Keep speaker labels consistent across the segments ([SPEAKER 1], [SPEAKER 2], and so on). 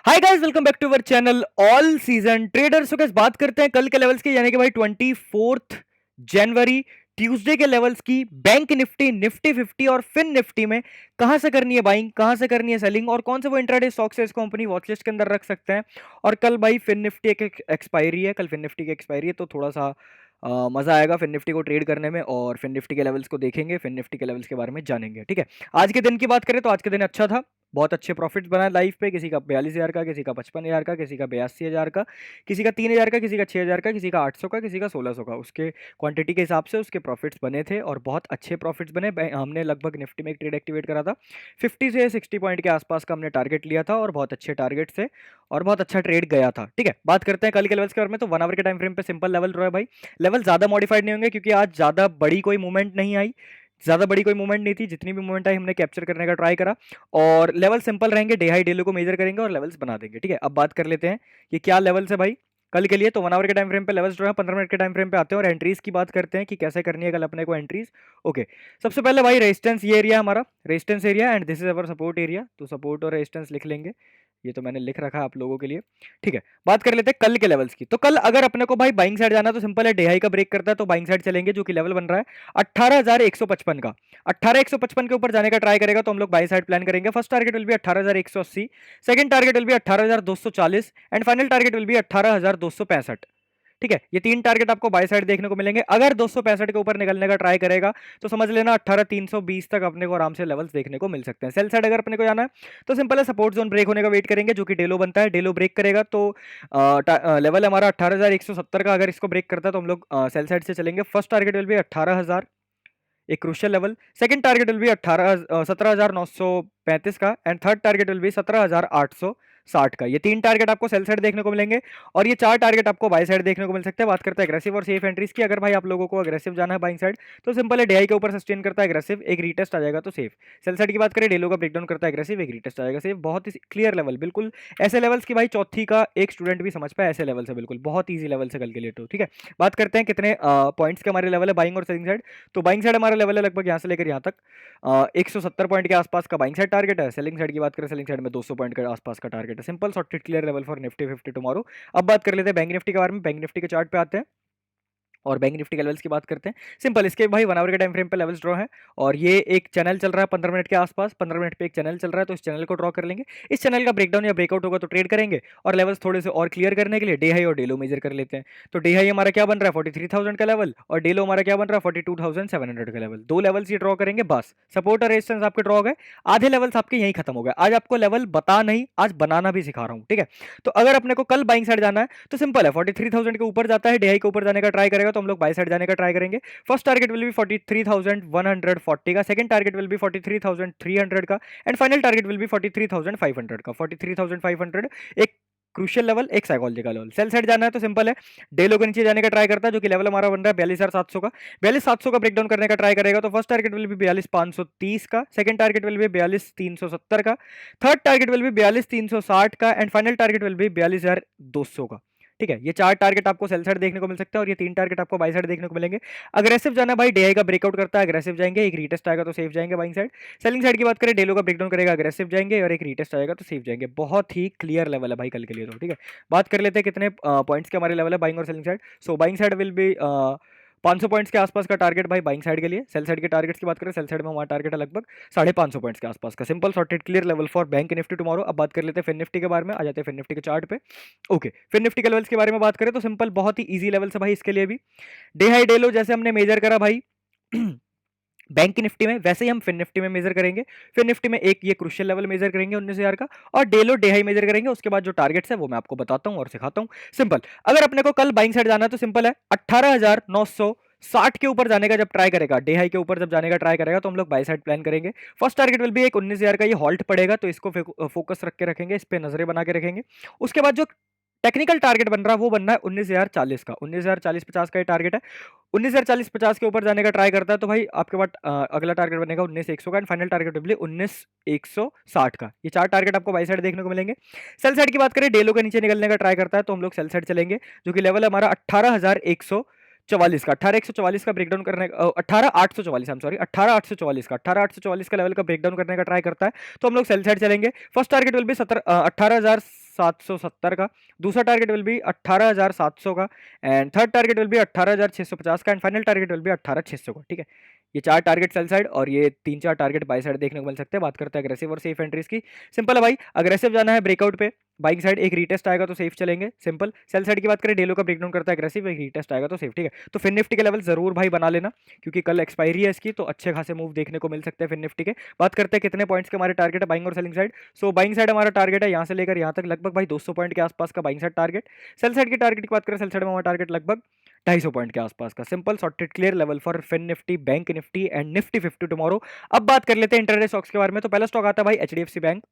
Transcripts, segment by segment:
[SPEAKER 1] Hi guys, welcome back to our channel all season traders. तो बात करते हैं कल के लेवल्स की, यानी कि भाई 24 जनवरी ट्यूसडे के लेवल्स की। बैंक निफ्टी, निफ्टी 50 और फिन निफ्टी में कहां से करनी है बाइंग, कहां से करनी है सेलिंग, और कौन से वो इंट्राडे स्टॉक्स है इसको कंपनी वॉचलिस्ट के अंदर रख सकते हैं। और कल भाई फिन निफ्टी एक एक्सपायरी है, कल फिन निफ्टी की एक्सपायरी है, तो थोड़ा सा मजा आएगा फिन निफ्टी को ट्रेड करने में, और फिन निफ्टी के लेवल्स को देखेंगे, फिन निफ्टी के लेवल्स के बारे में जानेंगे। ठीक है, आज के दिन की बात करें तो आज के दिन अच्छा था, बहुत अच्छे प्रॉफिट्स बनाए लाइव पे। किसी का 42,000 का, किसी का 55,000 का, किसी का 82,000 का, किसी का 3,000 का, किसी का 6,000 का, किसी का 800 का, किसी का 1,600 का। उसके क्वांटिटी के हिसाब से उसके प्रॉफिट्स बने थे और बहुत अच्छे प्रॉफिट्स बने। हमने लगभग निफ्टी में एक ट्रेड एक्टिवेट करा था, 50 से 60 पॉइंट के आसपास का हमने टारगेट लिया था, और बहुत अच्छे टारगेट से और बहुत अच्छा ट्रेड गया था। ठीक है, बात करते हैं कल के लेवल्स के बारे में। तो 1 आवर के टाइम फ्रेम पे सिंपल लेवल रहा है भाई। लेवल ज्यादा मॉडिफाइड नहीं होंगे क्योंकि आज ज्यादा बड़ी कोई मूवमेंट नहीं आई, ज्यादा बड़ी कोई मूवमेंट नहीं थी। जितनी भी मूवमेंट आई हमने कैप्चर करने का ट्राई करा, और लेवल सिंपल रहेंगे, डे हाई डे लो को मेजर करेंगे और लेवल्स बना देंगे। ठीक है, अब बात कर लेते हैं कि क्या लेवल्स है भाई कल के लिए। तो 1 आवर के टाइम फ्रेम पे लेवल्स जो है 15 मिनट के टाइम फ्रेम पे आते हैं, और एंट्रीज की बात करते हैं कि कैसे करनी है कल अपने को एंट्रीज। ओके, सबसे पहले भाई रेजिस्टेंस, ये एरिया हमारा resistance area, and this is our support area. तो सपोर्ट और रेजिस्टेंस लिख लेंगे, ये तो मैंने लिख रखा है आप लोगों के लिए। ठीक है, बात कर लेते हैं कल के लेवल्स की। तो कल अगर अपने को भाई बाइंग साइड जाना, तो सिंपल है, डे हाई का ब्रेक करता है तो बाइंग साइड चलेंगे, जो कि लेवल बन रहा है 18,155 का। 18,155 के ऊपर जाने का ट्राई करेगा तो हम लोग बाई साइड प्लान करेंगे। First target will be 18,180, second target will be 18,240, and final target will be 18,265। ठीक है, ये तीन टारगेट आपको बाय साइड देखने को मिलेंगे। अगर 265 के ऊपर निकलने का ट्राई करेगा तो समझ लेना 18,320 तक अपने को आराम से लेवल्स देखने को मिल सकते हैं। सेल साइड अगर अपने को जाना है तो सिंपल है, सपोर्ट जोन ब्रेक होने का वेट करेंगे, जो कि डेलो बनता है। डेलो ब्रेक करेगा तो लेवल हमारा 18,170 का, अगर इसको ब्रेक करता है तो हम लोग सेल साइड से चलेंगे। फर्स्ट टारगेट विल भी 18,000, एक crucial level. Second target will be 17,935 का, and third target will be 17,860 का। ये तीन टारगेट आपको सेल साइड देखने को मिलेंगे, और ये चार टारगेट आपको बाई साइड देखने को मिल सकते हैं। बात करते हैं एग्रेसिव और सेफ एंट्रीज की। अगर भाई आप लोगों को एग्रेसिव जाना है बाइंग साइड, तो सिंपल है, डीआई के ऊपर सस्टेन करता है एग्रेसिव, एक रीटेस्ट आ जाएगा तो सेफ। सेल साइड की बात करें, डेलो का ब्रेकडाउन करता है एग्रेसिव, एक रीटेस्ट आ जाएगा सेफ। बहुत ही क्लियर लेवल, बिल्कुल ऐसे लेवल्स की भाई चौथी का एक स्टूडेंट भी समझ पाए, ऐसे लेवल से बिल्कुल बहुत ईजी लेवल से कल के लिए। तो ठीक है, बात करते हैं कितने पॉइंट्स के हमारे लेवल है बाइंग और सेलिंग साइड। तो बाइंग साइड हमारा लेवल है लगभग यहाँ से लेकर यहाँ तक 170 पॉइंट के आसपास का बाइंग साइड टारगेट है। सेलिंग साइड की बात करें, सेलिंग साइड में 200 पॉइंट के आसपास का टारगेट है। Simple sorted clear level for Nifty 50 tomorrow. अब बात कर लेते हैं बैंक निफ्टी के बारे में। बैंक निफ्टी के चार्ट पे आते हैं और बैंक निफ्टी के लेवल्स की बात करते हैं। सिंपल, इसके भाई 1 आवर के टाइम फ्रेम पे लेवल्स ड्रॉ है, और ये एक चैनल चल रहा है 15 मिनट के आसपास। 15 मिनट पे एक चैनल चल रहा है, तो इस चैनल को ड्रॉ कर लेंगे। इस चैनल का ब्रेकडाउन या ब्रेकआउट होगा तो ट्रेड करेंगे, और लेवल्स थोड़े से और क्लियर करने के लिए डे हाई और डे लो मेजर कर लेते हैं। तो डे हाई हमारा क्या बन रहा है 43,000 का लेवल, और डे लो हमारा क्या बन रहा है 42,700 का लेवल। दो लेवल्स ये ड्रॉ करेंगे बस। सपोर्ट और रेजिस्टेंस आपके ड्रॉ हो गए, आधे लेवल्स आपके यहीं खत्म हो गए। आज आपको लेवल बता नहीं, आज बनाना भी सिखा रहा हूं। ठीक है, तो अगर अपने को कल बाइंग साइड जाना है तो सिंपल है, 43,000 के ऊपर जाता है, डे हाई के ऊपर जाने का ट्राई करेगा तो हम लोग बाई साइड जाने का ट्राई करेंगे। फर्स्ट टारगेट विल बी 43,140 का, सेकंड टारगेट विल बी 43,300 का, and final target will be 43,500 का। 43,500 एक क्रूशियल लेवल, एक साइकोलॉजिकल लेवल। सेल साइड जाना है तो सिंपल है, डेलो के नीचे जाने का ट्राई करता है, जो कि लेवल हमारा बन रहा है 42,700 का। 42,700 का ब्रेकडाउन करने का ट्राई करेगा तो फर्स्ट टारगेट विल बी 42,530 का, सेकंड टारगेट विल बी 42,370 का, थर्ड टारगेट विल बी 42,360 का, and final target will be 42,200 का। ठीक है, ये चार टारगेट आपको सेल साइड देखने को मिल सकता है, और ये तीन टारगेट आपको बाई साइड देखने को मिलेंगे। अग्रेसिव जाना है भाई, डीआई का ब्रेकआउट करता है अग्रेसिव जाएंगे, एक रीटेस्ट आएगा तो सेफ जाएंगे बाइंग साइड। सेलिंग साइड की बात करें, डेलो का ब्रेकडाउन करेगा अग्रेसिव जाएंगे, और एक रीटेस्ट आएगा तो सेफ जाएंगे। बहुत ही क्लियर लेवल है भाई कल के लिए। तो ठीक है, बात कर लेते हैं कितने पॉइंट्स के हमारे लेवल है बाइंग और selling side. So buying side will be 500 points के आसपास का टारगेट भाई बाइंग साइड के लिए। सेल साइड के टारगेट्स की बात करें, सेल साइड में हमारा टारगेट है लगभग 550 पॉइंट्स के आसपास का। Simple sorted clear level for bank Nifty tomorrow. अब बात कर लेते हैं फिन निफ्टी के बारे में, आ जाते हैं फिन निफ्टी के चार्ट पे। ओके, फिन निफ्टी के लेवल्स के बारे में बात करें तो सिंपल बहुत ही इजी लेवल से भाई इसके लिए भी। डे हाई डे लो जैसे हमने मेजर करा भाई बैंक निफ्टी में, वैसे ही हम फिन निफ्टी में मेजर करेंगे। फिन निफ्टी में एक ये क्रूशियल लेवल मेजर करेंगे 19,000 का, और डेलो डे हाई मेजर करेंगे। उसके बाद जो टारगेट्स है वो मैं आपको बताता हूं और सिखाता हूं। सिंपल, अगर अपने को कल बाइंग साइड जाना है तो सिंपल है, 18,960 के ऊपर जाने का जब ट्राई करेगा, डे हाई के ऊपर जब जाने का ट्राई करेगा तो हम लोग बाई साइड प्लान करेंगे। फर्स्ट टारगेट विल भी एक 19,000 का, ये हॉल्ट पड़ेगा तो इसको फोकस रख के रखेंगे, इस पे नजरें बना के रखेंगे। उसके बाद जो टेक्निकल टारगेट बन रहा है वो बनना है 19,040 का, 19,040-50 का ये टारगेट है। 19,040-50 के ऊपर जाने का ट्राई करता है तो भाई आपके पास अगला टारगेट बनेगा 19,100 का, and final target will be 19,160 का। ये चार टारगेट आपको बाई साइड देखने को मिलेंगे। सेल साइड की बात करें, डेलो के नीचे निकलने का ट्राई करता है तो हम लोग सेल साइड चलेंगे, जो कि लेवल है हमारा 18,144 का। 18,144 का ब्रेकडाउन करने 18,844, आई एम सॉरी, 18,844 का, 18,844 का लेवल का ब्रेकडाउन करने का ट्राई करता है तो हम लोग सेल साइड चलेंगे। फर्स्ट टारगेट विल बी 18,000 18,770 का, दूसरा टारगेट विल बी 18,700 का, and third target will be 18,650 का, and final target will be 18,600 का। ठीक है, ये 4 टारगेट सेल साइड और ये 3-4 टारगेट बाय साइड देखने को मिल सकते हैं। बात करते हैं अग्रेसिव और सेफ एंट्रीज की। सिंपल है भाई, अग्रेसिव जाना है ब्रेकआउट पे, बाइंग साइड एक रीटेस्ट आएगा तो सेफ चलेंगे, सिंपल। सेल साइड की बात करें, डेलो का ब्रेकडाउन करता है अग्रेसिव, एक रीटेस्ट आएगा तो सेफ। ठीक है, तो फिन निफ्टी के लेवल जरूर भाई बना लेना, क्योंकि कल एक्सपायरी है इसकी, तो अच्छे खासे मूव देखने को मिल सकते हैं फिन निफ्टी के। बात करते हैं कितने पॉइंट्स के हमारे टारगेट है बाइंग और selling side. So buying side हमारा टारगेट है यहाँ से लेकर यहाँ तक लगभग भाई 200 पॉइंट के आसपास का buying side target. Sell side की टारगेट की बात करें, सेल साइड में हमारा टारगेट लगभग 250 पॉइंट के आसपास का, simple sorted clear level for fin Nifty, bank Nifty and Nifty 50 tomorrow. अब बात कर लेते हैं इंटरडे स्टॉक्स के बारे में। तो पहला स्टॉक आता है भाई HDFC bank.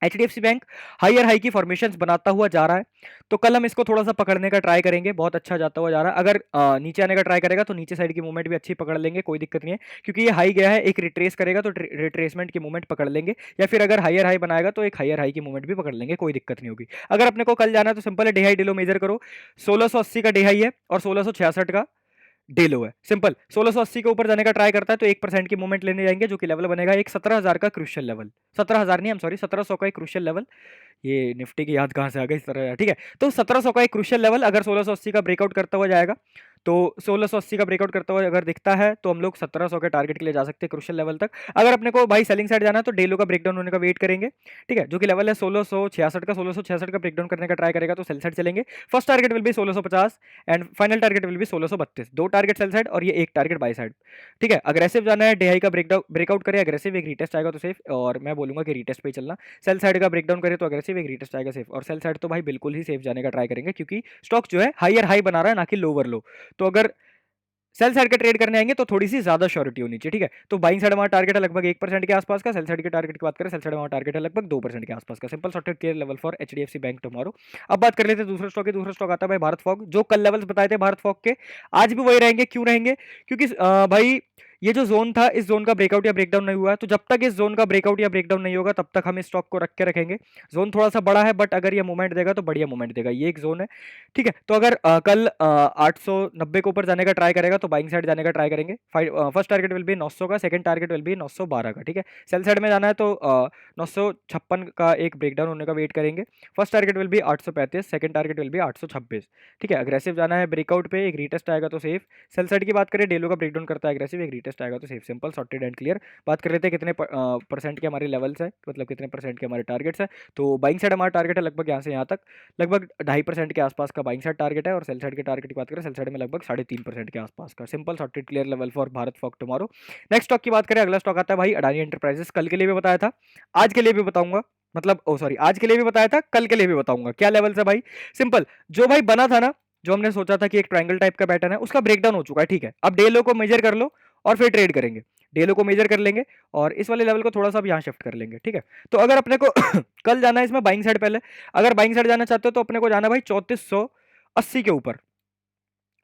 [SPEAKER 1] HDFC bank higher high की फॉर्मेशंस बनाता हुआ जा रहा है, तो कल हम इसको थोड़ा सा पकड़ने का ट्राई करेंगे। बहुत अच्छा जाता हुआ जा रहा है, अगर नीचे आने का ट्राई करेगा तो नीचे साइड की मूवमेंट भी अच्छी पकड़ लेंगे, कोई दिक्कत नहीं है, क्योंकि ये हाई गया है, एक रिट्रेस करेगा तो रिट्रेसमेंट की मूवमेंट पकड़ लेंगे, या फिर अगर हायर हाई बनाएगा तो एक हायर हाई की मूवमेंट भी पकड़ लेंगे, कोई दिक्कत नहीं होगी। अगर अपने को कल जाना है तो सिंपल है, डे हाई डिलो मेजर करो, 1680 का डे हाई है और 1666 का डे लो है, सिंपल। 1680 के ऊपर जाने का ट्राई करता है तो 1% की मूवमेंट लेने जाएंगे, जो कि लेवल बनेगा एक 17,000 का क्रूशियल लेवल, 17,000 नहीं, हम सॉरी 1700 का एक क्रूशियल लेवल। ये निफ्टी की याद कहाँ से आ गई इस तरह, ठीक है। तो 1700 का एक क्रूशियल लेवल अगर 1680 का ब्रेकआउट करता हुआ जाएगा, तो 1680 का ब्रेकआउट करता हुआ अगर दिखता है तो हम लोग 1700 के टारगेट के लिए जा सकते हैं क्रूशियल लेवल तक। अगर अपने को भाई सेलिंग साइड जाना है तो डेलो का ब्रेकडाउन होने का वेट करेंगे, ठीक है, जो कि लेवल है 1666 का, 1666 का ब्रेकडाउन करने का ट्राई करेगा तो सेल साइड चलेंगे। First target will be 1650 and final target will be 1632, दो टारगेट सेल साइड और ये एक टारगेट बाय साइड। ठीक है, अग्रेसिव जाना है, डेहाई का ब्रेकआउट करे अग्रेसिव, एक रीटेस्ट आएगा तो सेफ, और मैं बोलूंगा कि रीटेस्ट पे ही चलना। सेल साइड का ब्रेकडाउन करे तो अग्रेसिव, एक रीटेस्ट आएगा सेफ, और सेल साइड तो भाई बिल्कुल ही सेफ जाने का ट्राई करेंगे, क्योंकि स्टॉक जो है हायर हाई बना रहा है ना कि लोअर लो। तो अगर सेल साइड के ट्रेड करने आएंगे तो थोड़ी सी ज्यादा श्योरिटी होनी चाहिए, ठीक है। तो बाइंग साइड हमारा टारगेट है लगभग 1% के आसपास का, सेल साइड के टारगेट की बात करें, सेल साइड हमारा टारगेट है लगभग 2% के आसपास का, simple sorted clear level for HDFC bank tomorrow. अब बात कर लेते हैं दूसरा स्टॉक है, दूसरा स्टॉक आता है भाई भारत फॉग। जो कल लेवल्स बताए थे भारत फॉग के, आज भी वही रहेंगे। क्यों रहेंगे? क्योंकि भाई ये जो जोन था, इस जोन का ब्रेकआउट या ब्रेकडाउन नहीं हुआ है, तो जब तक इस जोन का ब्रेकआउट या ब्रेकडाउन नहीं होगा तब तक हम इस स्टॉक को रख के रखेंगे। जोन थोड़ा सा बड़ा है, बट अगर ये मूवमेंट देगा तो बढ़िया मूवमेंट देगा, ये एक जोन है, ठीक है। तो अगर कल 890 के ऊपर जाने का ट्राई करेगा तो बाइंग साइड जाने का ट्राई करेंगे। फर्स्ट टारगेट विल बी 900 का, सेकंड टारगेट विल बी 912 का, ठीक है। सेल साइड में जाना है तो 956 का एक ब्रेकडाउन होने का वेट करेंगे। First target will be 835, second target will be 826, ठीक है। अग्रेसिव जाना है ब्रेकआउट पे, एक रीटेस्ट आएगा तो सेफ। सेल साइड की बात करें, डेलो का ब्रेकडाउन करता है अग्रेसिव, एक रीटेस्ट आएगा तो safe, simple sorted and clear. बात कर लेते हैं कितने परसेंट के हमारे लेवल्स है, मतलब कितने परसेंट के हमारे टारगेट्स है। तो बाइंग साइड हमारा टारगेट है लगभग यहाँ से यहाँ तक, लगभग 2.5% के आसपास का बाइंग साइड टारगेट है, और सेल साइड के टारगेट की बात करें, सेल साइड में लगभग 3.5% के आसपास का, simple sorted clear level for Bharat fog tomorrow. Next stock की बात करें, अगला स्टॉक आता है भाई अडानी एंटरप्राइजेस। कल के लिए भी बताया था, आज के लिए भी बताऊंगा, मतलब ओ सॉरी, आज के लिए भी बताया था, कल के लिए भी बताऊंगा। क्या लेवल्स है भाई? सिंपल, जो भाई बना था ना, जो हमने सोचा था कि एक ट्रायंगल टाइप का पैटर्न है, उसका ब्रेकडाउन हो चुका है, ठीक है। अब डे लो को मेजर कर लो और फिर ट्रेड करेंगे। डे लो को मेजर कर लेंगे और इस वाले लेवल को थोड़ा सा अब यहाँ शिफ्ट कर लेंगे, ठीक है। तो अगर अपने को कल जाना है इसमें बाइंग साइड, पहले अगर बाइंग साइड जाना चाहते हो तो अपने को जाना भाई 3480 के ऊपर,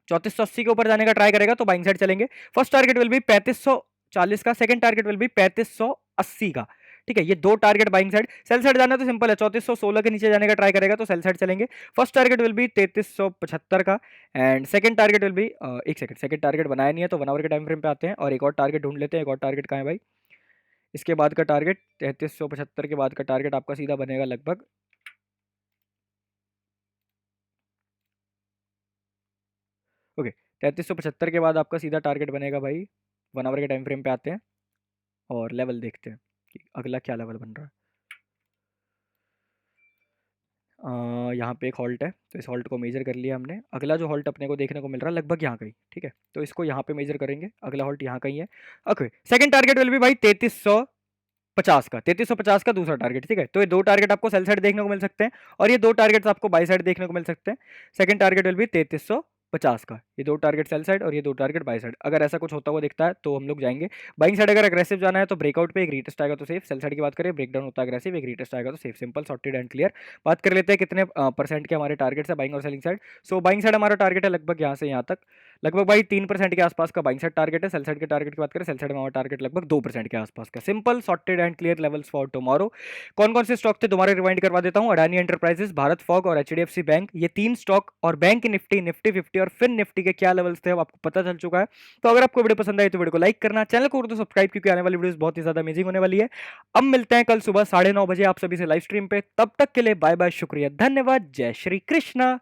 [SPEAKER 1] 3480 के ऊपर जाने का ट्राई करेगा तो बाइंग साइड चलेंगे। फर्स्ट टारगेट विल बी 3540 का, सेकंड टारगेट विल बी 3580 का, ठीक है। ये दो target buying side. Sell side जाना तो सिंपल है, 3416 के नीचे जाने का ट्राई करेगा तो सेल साइड चलेंगे। फर्स्ट टारगेट विल बी 3375 का, and second target will be एक सेकंड, सेकंड टारगेट बनाया नहीं है तो 1 आवर के टाइम फ्रेम पे आते हैं और एक और टारगेट ढूंढ लेते हैं। एक और टारगेट कहाँ है भाई? इसके बाद का टारगेट 3375 के बाद का टारगेट आपका सीधा बनेगा लगभग, ओके, 3375 के बाद आपका सीधा टारगेट बनेगा भाई, 1 आवर के टाइम फ्रेम पे आते हैं और लेवल देखते हैं कि अगला क्या लेवल बन रहा है। यहाँ पे एक हॉल्ट है, तो इस हॉल्ट को मेजर कर लिया हमने। अगला जो हॉल्ट अपने को देखने को मिल रहा है लगभग यहाँ कहीं, ठीक है, तो इसको यहाँ पे मेजर करेंगे। अगला हॉल्ट यहाँ कहीं है, ओके। सेकंड टारगेट विल भी भाई 3350 का, 3350 का दूसरा टारगेट, ठीक है। तो ये दो टारगेट आपको सेल साइड देखने को मिल सकते हैं और ये दो टारगेट्स आपको बाई साइड देखने को मिल सकते हैं। सेकंड टारगेट विल भी 3350 का, ये दो टारगेट सेल साइड और ये दो टारगेट बाई साइड। अगर ऐसा कुछ होता हुआ दिखता है तो हम लोग जाएंगे बाइंग साइड। अगर अग्रेसिव जाना है तो ब्रेकआउट पे एक रीटेस्ट आएगा तो सेफ। सेल साइड की बात करें, ब्रेकडाउन होता है अग्रेसिव, एक रीटेस्ट आएगा तो safe, simple sorted and clear. बात कर लेते हैं कितने परसेंट के हमारे टारगेट्स है बाइंग और selling side. So buying side हमारा टारगेट है लगभग यहाँ से यहाँ तक, लगभग भाई 3% के आसपास का बाइंग साइड टारगेट है। सेल साइड के टारगेट की बात करें, सेल साइड में हमारा टारगेट लगभग 2% के आसपास का। Simple sorted and clear levels for tomorrow. कौन कौन से स्टॉक थे तुम्हारे रिवाइंड करवा देता हूं। अडानी एंटरप्राइजेस, भारत फॉग और एचडीएफसी बैंक, ये 3 स्टॉक और बैंक निफ्टी, निफ्टी 50 और फिन निफ्टी के क्या लेवल्स थे अब आपको पता चल चुका है। तो अगर आपको वीडियो पसंद आई तो वीडियो को लाइक करना, चैनल को तो सब्सक्राइब, क्योंकि आने वाली वीडियोस बहुत ही ज्यादा अमेजिंग होने वाली है। अब मिलते हैं कल सुबह 9:30 बजे आप सभी से लाइव स्ट्रीम पे। तब तक के लिए बाय बाय, शुक्रिया, धन्यवाद, जय श्री कृष्णा।